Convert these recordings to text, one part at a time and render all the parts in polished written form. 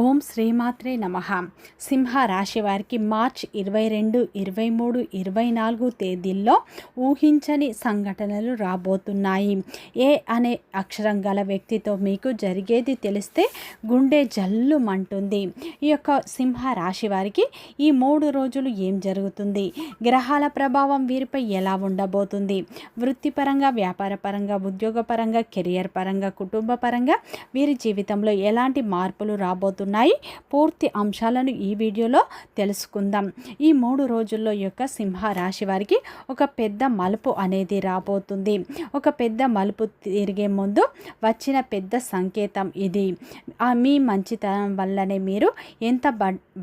ఓం శ్రీమాత్రే నమః. సింహ రాశి వారికి మార్చ్ 22, 23, 24 తేదీల్లో ఊహించని సంఘటనలు రాబోతున్నాయి. ఏ అనే అక్షరం గల వ్యక్తితో మీకు జరిగేది తెలిస్తే గుండె జల్లుమంటుంది. ఈ యొక్క సింహ రాశి వారికి ఈ 3 రోజులు ఏం జరుగుతుంది, గ్రహాల ప్రభావం వీరిపై ఎలా ఉండబోతుంది, వృత్తిపరంగా, వ్యాపారపరంగా, ఉద్యోగపరంగా, కెరియర్ పరంగా, కుటుంబ పరంగా వీరి జీవితంలో ఎలాంటి మార్పులు రాబోతున్నాయి, పూర్తి అంశాలను ఈ వీడియోలో తెలుసుకుందాం. ఈ 3 రోజుల్లో యొక్క సింహ రాశి వారికి ఒక పెద్ద మలుపు అనేది రాబోతుంది. ఒక పెద్ద మలుపు తిరిగే ముందు వచ్చిన పెద్ద సంకేతం ఇది. మీ మంచితనం వల్లనే మీరు ఎంత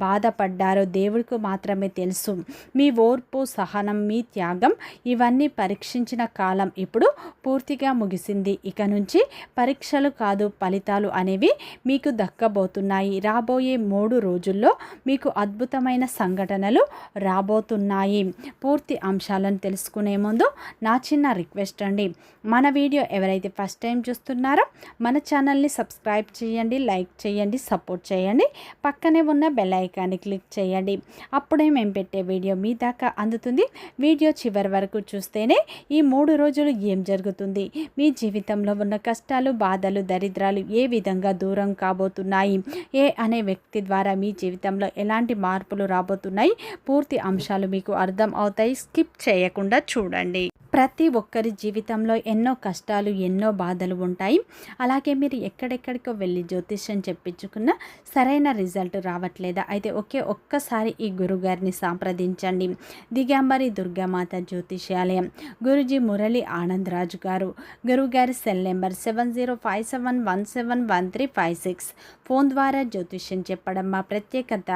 బాధపడ్డారో దేవుడికి మాత్రమే తెలుసు. మీ ఓర్పు, సహనం, మీ త్యాగం ఇవన్నీ పరీక్షించిన కాలం ఇప్పుడు పూర్తిగా ముగిసింది. ఇక నుంచి పరీక్షలు కాదు, ఫలితాలు అనేవి మీకు దక్కబోతున్నాయి. రాబోయే 3 రోజుల్లో మీకు అద్భుతమైన సంఘటనలు రాబోతున్నాయి. పూర్తి అంశాలను తెలుసుకునే ముందు నా చిన్న రిక్వెస్ట్ అండి, మన వీడియో ఎవరైతే ఫస్ట్ టైం చూస్తున్నారో మన ఛానల్ని సబ్స్క్రైబ్ చేయండి, లైక్ చేయండి, సపోర్ట్ చేయండి. పక్కనే ఉన్న బెల్ ఐకాన్ని క్లిక్ చేయండి. అప్పుడే మేము పెట్టే వీడియో మీ దాకా అందుతుంది. వీడియో చివరి వరకు చూస్తేనే ఈ 3 రోజులు ఏం జరుగుతుంది, మీ జీవితంలో ఉన్న కష్టాలు, బాధలు, దరిద్రాలు ఏ విధంగా దూరం కాబోతున్నాయి, ఏ అనే వ్యక్తి ద్వారా మీ జీవితంలో ఎలాంటి మార్పులు రాబోతున్నాయి, పూర్తి అంశాలు మీకు అర్థం అవుతాయి. స్కిప్ చేయకుండా చూడండి. ప్రతి ఒక్కరి జీవితంలో ఎన్నో కష్టాలు, ఎన్నో బాధలు ఉంటాయి. అలాగే మీరు ఎక్కడెక్కడికో వెళ్ళి జ్యోతిష్యం చెప్పించుకున్న సరైన రిజల్ట్ రావట్లేదా? అయితే ఒక్కసారి ఈ గురుగారిని సంప్రదించండి. దిగంబరి దుర్గామాత జ్యోతిష్యాలయం, గురుజీ మురళి ఆనందరాజు గారు. గురుగారి సెల్ నెంబర్ 7057171356. ఫోన్ ద్వారా జ్యోతిష్యం చెప్పడం మా ప్రత్యేకత.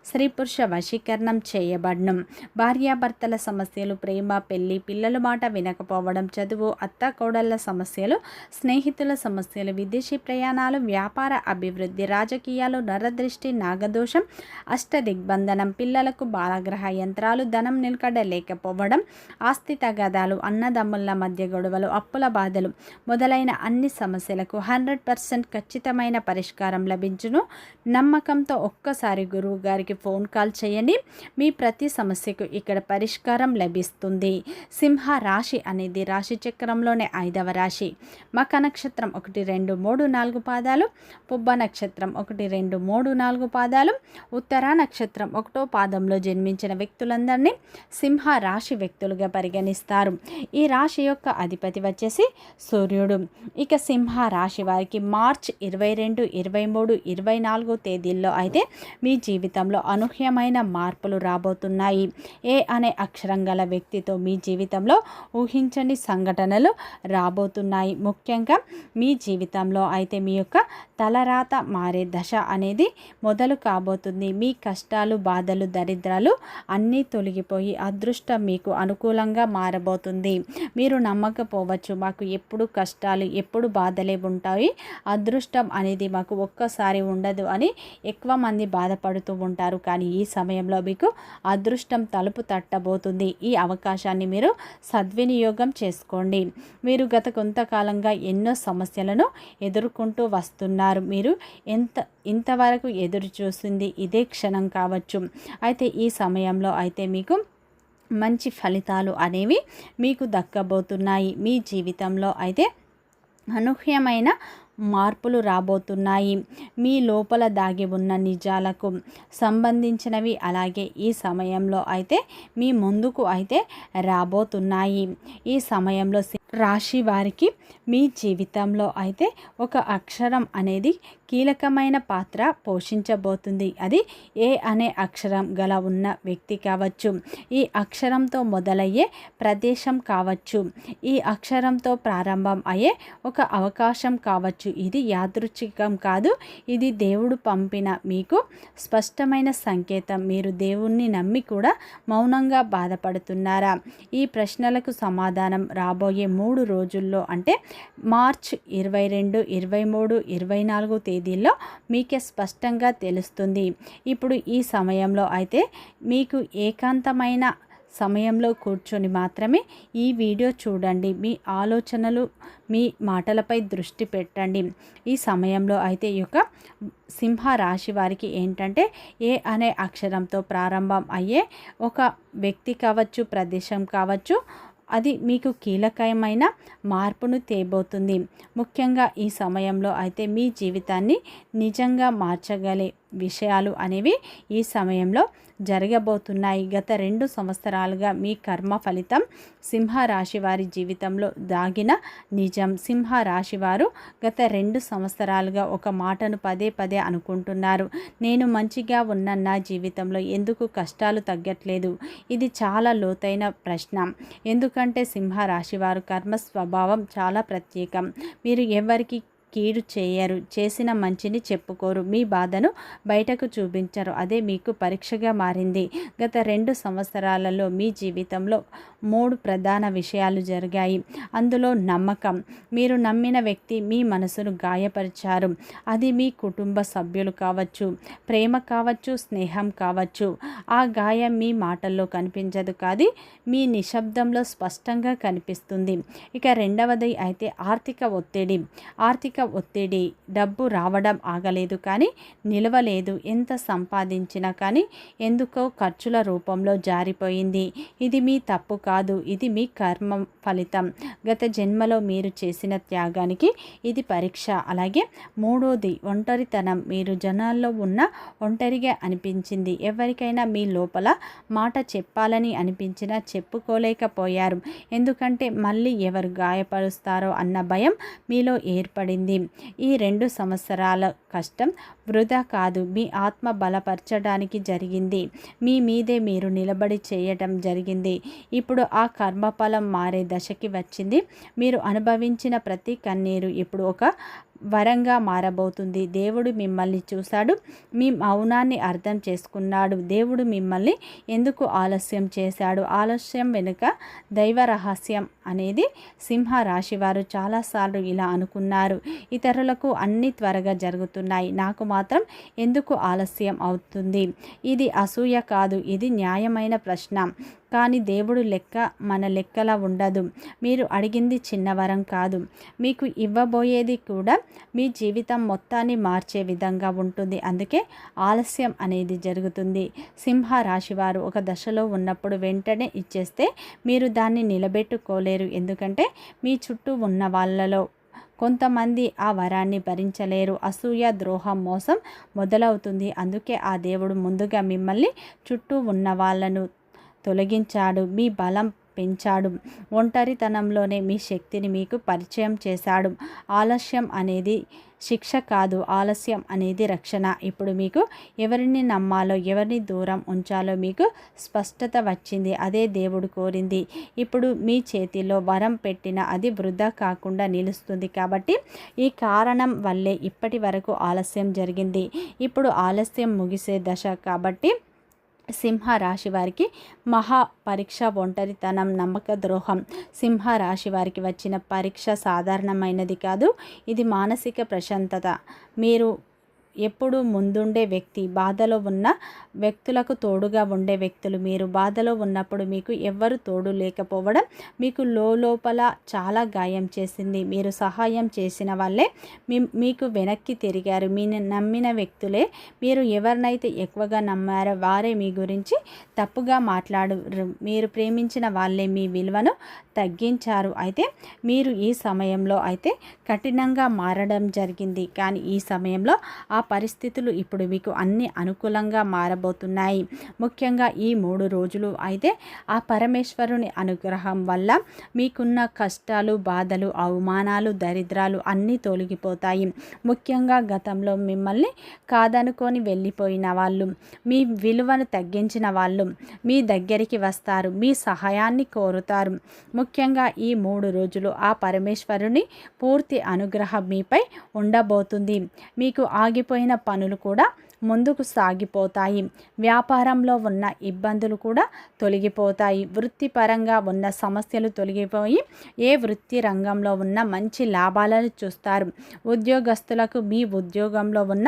స్త్రీ పురుష వశీకరణం చేయబడను. భార్యాభర్తల సమస్యలు, ప్రేమ, పెళ్లి, పిల్లల మాట వినకపోవడం, చదువు, అత్త కోడళ్ల సమస్యలు, స్నేహితుల సమస్యలు, విదేశీ ప్రయాణాలు, వ్యాపార అభివృద్ధి, రాజకీయాలు, నరదృష్టి, నాగదోషం, అష్టదిగ్బంధనం, పిల్లలకు బాలగ్రహ యంత్రాలు, ధనం నిలకడ లేకపోవడం, ఆస్తి తగాదాలు, అన్నదమ్ముల మధ్య గొడవలు, అప్పుల బాధలు మొదలైన అన్ని సమస్యలకు 100% ఖచ్చితమైన పరిష్కారం లభించును. నమ్మకంతో ఒక్కసారి గురువు గారికి ఫోన్ కాల్ చేయండి. మీ ప్రతి సమస్యకు ఇక్కడ పరిష్కారం లభిస్తుంది. సింహ రాశి అనేది రాశి చక్రంలోనే 5వ రాశి. మఖ నక్షత్రం 1, 2, 3, 4 పాదాలు, పుబ్బ నక్షత్రం 1, 2, 3, 4 పాదాలు, ఉత్తర నక్షత్రం 1వ పాదంలో జన్మించిన వ్యక్తులందరినీ సింహ రాశి వ్యక్తులుగా పరిగణిస్తారు. ఈ రాశి యొక్క అధిపతి వచ్చేసి సూర్యుడు. ఇక సింహ రాశి వారికి మార్చ్ 22, 23, 24 తేదీల్లో అయితే మీ జీవితంలో అనూహ్యమైన మార్పులు రాబోతున్నాయి. ఏ అనే అక్షరం గల వ్యక్తితో మీ జీవితంలో ఊహించని సంఘటనలు రాబోతున్నాయి. ముఖ్యంగా మీ జీవితంలో అయితే మీ యొక్క తలరాత మారే దశ అనేది మొదలు కాబోతుంది. మీ కష్టాలు, బాధలు, దరిద్రాలు అన్నీ తొలగిపోయి అదృష్టం మీకు అనుకూలంగా మారబోతుంది. మీరు నమ్మకపోవచ్చు, మాకు ఎప్పుడు కష్టాలు, ఎప్పుడు బాధలే ఉంటాయి, అదృష్టం అనేది మాకు ఒక్కసారి ఉండదు అని ఎక్కువ మంది బాధపడుతూ ఉంటారు. కానీ ఈ సమయంలో మీకు అదృష్టం తలుపు తట్టబోతుంది. ఈ అవకాశాన్ని మీరు సద్వినియోగం చేసుకోండి. మీరు గత కొంతకాలంగా ఎన్నో సమస్యలను ఎదుర్కొంటూ వస్తున్నారు. మీరు ఇంతవరకు ఎదురు చూసింది ఇదే క్షణం కావచ్చు. అయితే ఈ సమయంలో అయితే మీకు మంచి ఫలితాలు అనేవి మీకు దక్కబోతున్నాయి. మీ జీవితంలో అయితే అనూహ్యమైన మార్పులు రాబోతున్నాయి. మీ లోపల దాగి ఉన్న నిజాలకు సంబంధించినవి అలాగే ఈ సమయంలో అయితే మీ ముందుకు అయితే రాబోతున్నాయి. ఈ సమయంలో రాశి వారికి మీ జీవితంలో అయితే ఒక అక్షరం అనేది కీలకమైన పాత్ర పోషించబోతుంది. అది ఏ అనే అక్షరం గల ఉన్న వ్యక్తి కావచ్చు, ఈ అక్షరంతో మొదలయ్యే ప్రదేశం కావచ్చు, ఈ అక్షరంతో ప్రారంభం అయ్యే ఒక అవకాశం కావచ్చు. ఇది యాదృచ్ఛికం కాదు, ఇది దేవుడు పంపిన మీకు స్పష్టమైన సంకేతం. మీరు దేవుణ్ణి నమ్మి కూడా మౌనంగా బాధపడుతున్నారా? ఈ ప్రశ్నలకు సమాధానం రాబోయే 3 రోజుల్లో అంటే మార్చ్ 22, 23, 24 తేదీల్లో మీకే స్పష్టంగా తెలుస్తుంది. ఇప్పుడు ఈ సమయంలో అయితే మీకు ఏకాంతమైన సమయంలో కూర్చొని మాత్రమే ఈ వీడియో చూడండి. మీ ఆలోచనలు, మీ మాటలపై దృష్టి పెట్టండి. ఈ సమయంలో అయితే ఈ యొక్క సింహ రాశి వారికి ఏంటంటే ఏ అనే అక్షరంతో ప్రారంభం అయ్యే ఒక వ్యక్తి కావచ్చు, ప్రదేశం కావచ్చు, అది మీకు కీలకమైన మార్పును తేబోతుంది. ముఖ్యంగా ఈ సమయంలో అయితే మీ జీవితాన్ని నిజంగా మార్చగలే విషయాలు అనేవి ఈ సమయంలో జరగబోతున్నాయి. గత 2 సంవత్సరాలుగా మీ కర్మ ఫలితం సింహరాశి వారి జీవితంలో దాగిన నిజం. సింహరాశి వారు గత 2 సంవత్సరాలుగా ఒక మాటను పదే పదే అనుకుంటున్నారు. నేను మంచిగా ఉన్న నా జీవితంలో ఎందుకు కష్టాలు తగ్గట్లేదు? ఇది చాలా లోతైన ప్రశ్న. ఎందుకంటే సింహరాశి వారు కర్మ స్వభావం చాలా ప్రత్యేకం. మీరు ఎవరికి కీడు చేయరు, చేసిన మంచిని చెప్పుకోరు, మీ బాధను బయటకు చూపించరు. అదే మీకు పరీక్షగా మారింది. గత 2 సంవత్సరాలలో మీ జీవితంలో 3 ప్రధాన విషయాలు జరిగాయి. అందులో నమ్మకం. మీరు నమ్మిన వ్యక్తి మీ మనసును గాయపరిచారు. అది మీ కుటుంబ సభ్యులు కావచ్చు, ప్రేమ కావచ్చు, స్నేహం కావచ్చు. ఆ గాయం మీ మాటల్లో కనిపించదు, కానీ మీ నిశ్శబ్దంలో స్పష్టంగా కనిపిస్తుంది. ఇక రెండవది అయితే ఆర్థిక ఒత్తిడి. డబ్బు రావడం ఆగలేదు, కానీ నిలవలేదు. ఎంత సంపాదించినా కానీ ఎందుకో ఖర్చుల రూపంలో జారిపోయింది. ఇది మీ తప్పు కాదు, ఇది మీ కర్మ ఫలితం. గత జన్మలో మీరు చేసిన త్యాగానికి ఇది పరీక్ష. అలాగే మూడోది ఒంటరితనం. మీరు జనాల్లో ఉన్న ఒంటరిగా అనిపించింది. ఎవరికైనా మీ లోపల మాట చెప్పాలని అనిపించినా చెప్పుకోలేకపోయారు. ఎందుకంటే మళ్ళీ ఎవరు గాయపరుస్తారో అన్న భయం మీలో ఏర్పడింది. ఈ 2 సంవత్సరాల కష్టం వృధా కాదు, మీ ఆత్మ బలపరచడానికి జరిగింది. మీ మీదే మీరు నిలబడి చేయటం జరిగింది. ఇప్పుడు ఆ కర్మఫలం మారే దశకి వచ్చింది. మీరు అనుభవించిన ప్రతి కన్నీరు ఇప్పుడు ఒక వరంగా మారబోతుంది. దేవుడు మిమ్మల్ని చూశాడు, మీ మౌనాన్ని అర్థం చేసుకున్నాడు. దేవుడు మిమ్మల్ని ఎందుకు ఆలస్యం చేశాడు? ఆలస్యం వెనుక దైవ రహస్యం అనేది సింహ రాశి వారు చాలాసార్లు ఇలా అనుకున్నారు. ఇతరులకు అన్నీ త్వరగా జరుగుతున్నాయి, నాకు మాత్రం ఎందుకు ఆలస్యం అవుతుంది? ఇది అసూయ కాదు, ఇది న్యాయమైన ప్రశ్న. కానీ దేవుడు లెక్క మన లెక్కలా ఉండదు. మీరు అడిగింది చిన్న వరం కాదు, మీకు ఇవ్వబోయేది కూడా మీ జీవితం మొత్తాన్ని మార్చే విధంగా ఉంటుంది. అందుకే ఆలస్యం అనేది జరుగుతుంది. సింహ రాశివారు ఒక దశలో ఉన్నప్పుడు వెంటనే ఇచ్చేస్తే మీరు దాన్ని నిలబెట్టుకోలేరు. ఎందుకంటే మీ చుట్టూ ఉన్న వాళ్ళలో కొంతమంది ఆ వరాన్ని భరించలేరు. అసూయ, ద్రోహం, మోసం మొదలవుతుంది. అందుకే ఆ దేవుడు ముందుగా మిమ్మల్ని చుట్టూ ఉన్న వాళ్ళను తొలగించాడు, మీ బలం పెంచాడు. ఒంటరితనంలోనే మీ శక్తిని మీకు పరిచయం చేశాడు. ఆలస్యం అనేది శిక్ష కాదు, ఆలస్యం అనేది రక్షణ. ఇప్పుడు మీకు ఎవరిని నమ్మాలో, ఎవరిని దూరం ఉంచాలో మీకు స్పష్టత వచ్చింది. అదే దేవుడు కోరింది. ఇప్పుడు మీ చేతిలో వరం పెట్టిన అది వృధా కాకుండా నిలుస్తుంది. కాబట్టి ఈ కారణం వల్లే ఇప్పటి వరకు ఆలస్యం జరిగింది. ఇప్పుడు ఆలస్యం ముగిసే దశ. కాబట్టి సింహ రాశి వారికి మహా పరీక్ష ఒంటరితనం, నమ్మక ద్రోహం. సింహ రాశి వారికి వచ్చిన పరీక్ష సాధారణమైనది కాదు, ఇది మానసిక ప్రశాంతత. మీరు ఎప్పుడు ముందుండే వ్యక్తి, బాధలో ఉన్న వ్యక్తులకు తోడుగా ఉండే వ్యక్తులు. మీరు బాధలో ఉన్నప్పుడు మీకు ఎవ్వరు తోడు లేకపోవడం మీకు లోపల చాలా గాయం చేసింది. మీరు సహాయం చేసిన వాళ్ళే మీకు వెనక్కి తిరిగారు. మీ నమ్మిన వ్యక్తులే, మీరు ఎవరినైతే ఎక్కువగా నమ్మారో వారే మీ గురించి తప్పుగా మాట్లాడారు. మీరు ప్రేమించిన వాళ్ళే మీ విలువను తగ్గించారు. అయితే మీరు ఈ సమయంలో అయితే కఠినంగా మారడం జరిగింది. కానీ ఈ సమయంలో ఆ పరిస్థితులు ఇప్పుడు మీకు అన్ని అనుకూలంగా మారబోతున్నాయి. ముఖ్యంగా ఈ 3 రోజులు అయితే ఆ పరమేశ్వరుని అనుగ్రహం వల్ల మీకున్న కష్టాలు, బాధలు, అవమానాలు, దరిద్రాలు అన్నీ తొలగిపోతాయి. ముఖ్యంగా గతంలో మిమ్మల్ని కాదనుకొని వెళ్ళిపోయిన వాళ్ళు, మీ విలువను తగ్గించిన వాళ్ళు మీ దగ్గరికి వస్తారు, మీ సహాయాన్ని కోరుతారు. ముఖ్యంగా ఈ 3 రోజులు ఆ పరమేశ్వరుని పూర్తి అనుగ్రహం మీపై ఉండబోతుంది. మీకు ఆగిపోయిన పనులు కూడా ముందుకు సాగిపోతాయి. వ్యాపారంలో ఉన్న ఇబ్బందులు కూడా తొలగిపోతాయి. వృత్తిపరంగా ఉన్న సమస్యలు తొలగిపోయి ఏ వృత్తి రంగంలో ఉన్న మంచి లాభాలను చూస్తారు. ఉద్యోగస్తులకు మీ ఉద్యోగంలో ఉన్న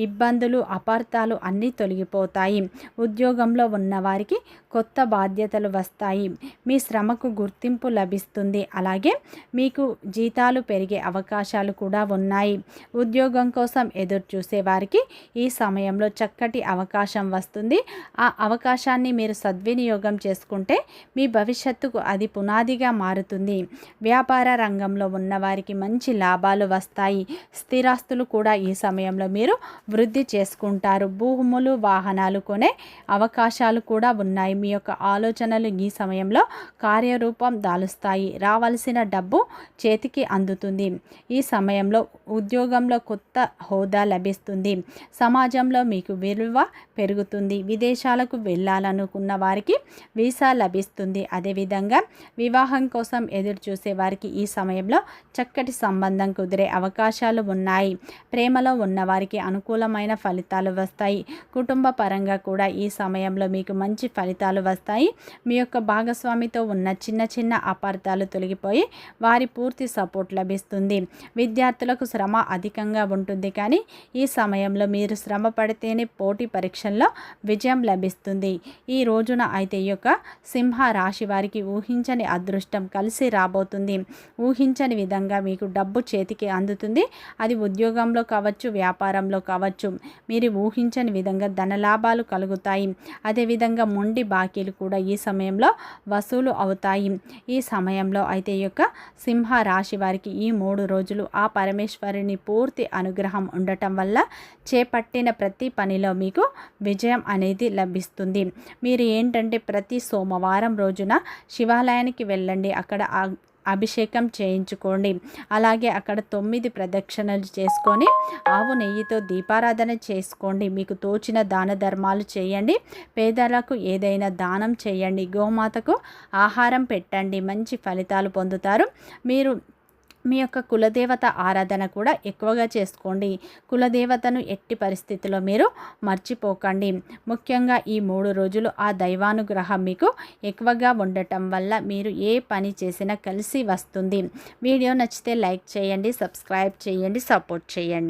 ఇబ్బందులు, అపార్థాలు అన్నీ తొలగిపోతాయి. ఉద్యోగంలో ఉన్న వారికి కొత్త బాధ్యతలు వస్తాయి. మీ శ్రమకు గుర్తింపు లభిస్తుంది. అలాగే మీకు జీతాలు పెరిగే అవకాశాలు కూడా ఉన్నాయి. ఉద్యోగం కోసం ఎదురు చూసే వారికి ఈ సమయంలో చక్కటి అవకాశం వస్తుంది. ఆ అవకాశాన్ని మీరు సద్వినియోగం చేసుకుంటే మీ భవిష్యత్తుకు అది పునాదిగా మారుతుంది. వ్యాపార రంగంలో ఉన్న వారికి మంచి లాభాలు వస్తాయి. స్థిరాస్తులు కూడా ఈ సమయంలో మీరు వృద్ధి చేసుకుంటారు. భూములు, వాహనాలు కొనే అవకాశాలు కూడా ఉన్నాయి. మీ యొక్క ఆలోచనలు ఈ సమయంలో కార్యరూపం దాలుస్తాయి. రావాల్సిన డబ్బు చేతికి అందుతుంది. ఈ సమయంలో ఉద్యోగంలో కొత్త హోదా లభిస్తుంది. సమాజంలో మీకు విలువ పెరుగుతుంది. విదేశాలకు వెళ్ళాలనుకున్న వారికి వీసా లభిస్తుంది. అదేవిధంగా వివాహం కోసం ఎదురు చూసే వారికి ఈ సమయంలో చక్కటి సంబంధం కుదిరే అవకాశాలు ఉన్నాయి. ప్రేమలో ఉన్నవారికి అనుకూలమైన ఫలితాలు వస్తాయి. కుటుంబ పరంగా కూడా ఈ సమయంలో మీకు మంచి ఫలితాలు వస్తాయి. మీ యొక్క భాగస్వామితో ఉన్న చిన్న చిన్న అపార్థాలు తొలగిపోయి వారి పూర్తి సపోర్ట్ లభిస్తుంది. విద్యార్థులకు శ్రమ అధికంగా ఉంటుంది, కానీ ఈ సమయంలో మీరు శ్రమ పడితేనే పోటీ పరీక్షల్లో విజయం లభిస్తుంది. ఈ రోజున అయితే ఈ యొక్క సింహ రాశి వారికి ఊహించని అదృష్టం కలిసి రాబోతుంది. ఊహించని విధంగా మీకు డబ్బు చేతికి అందుతుంది. అది ఉద్యోగంలో కావచ్చు, వ్యాపారంలో కావచ్చు. మీరు ఊహించని విధంగా ధనలాభాలు కలుగుతాయి. అదేవిధంగా మొండి బాకీలు కూడా ఈ సమయంలో వసూలు అవుతాయి. ఈ సమయంలో అయితే ఈ యొక్క సింహ రాశి వారికి ఈ 3 రోజులు ఆ పరమేశ్వరుని పూర్తి అనుగ్రహం ఉండటం వల్ల చేపట్టిన ప్రతి పనిలో మీకు విజయం అనేది లభిస్తుంది. మీరు ఏంటంటే ప్రతి సోమవారం రోజున శివాలయానికి వెళ్ళండి. అక్కడ అభిషేకం చేయించుకోండి. అలాగే అక్కడ 9 ప్రదక్షిణలు చేసుకొని ఆవు నెయ్యితో దీపారాధన చేసుకోండి. మీకు తోచిన దాన ధర్మాలు చేయండి. పేదలకు ఏదైనా దానం చేయండి. గోమాతకు ఆహారం పెట్టండి. మంచి ఫలితాలు పొందుతారు. మీరు మీ యొక్క కులదేవత ఆరాధన కూడా ఎక్కువగా చేసుకోండి. కులదేవతను ఎట్టి పరిస్థితిలో మీరు మర్చిపోకండి. ముఖ్యంగా ఈ 3 రోజులు ఆ దైవానుగ్రహం మీకు ఎక్కువగా ఉండటం వల్ల మీరు ఏ పని చేసినా కలిసి వస్తుంది. వీడియో నచ్చితే లైక్ చేయండి, సబ్స్క్రైబ్ చేయండి, సపోర్ట్ చేయండి.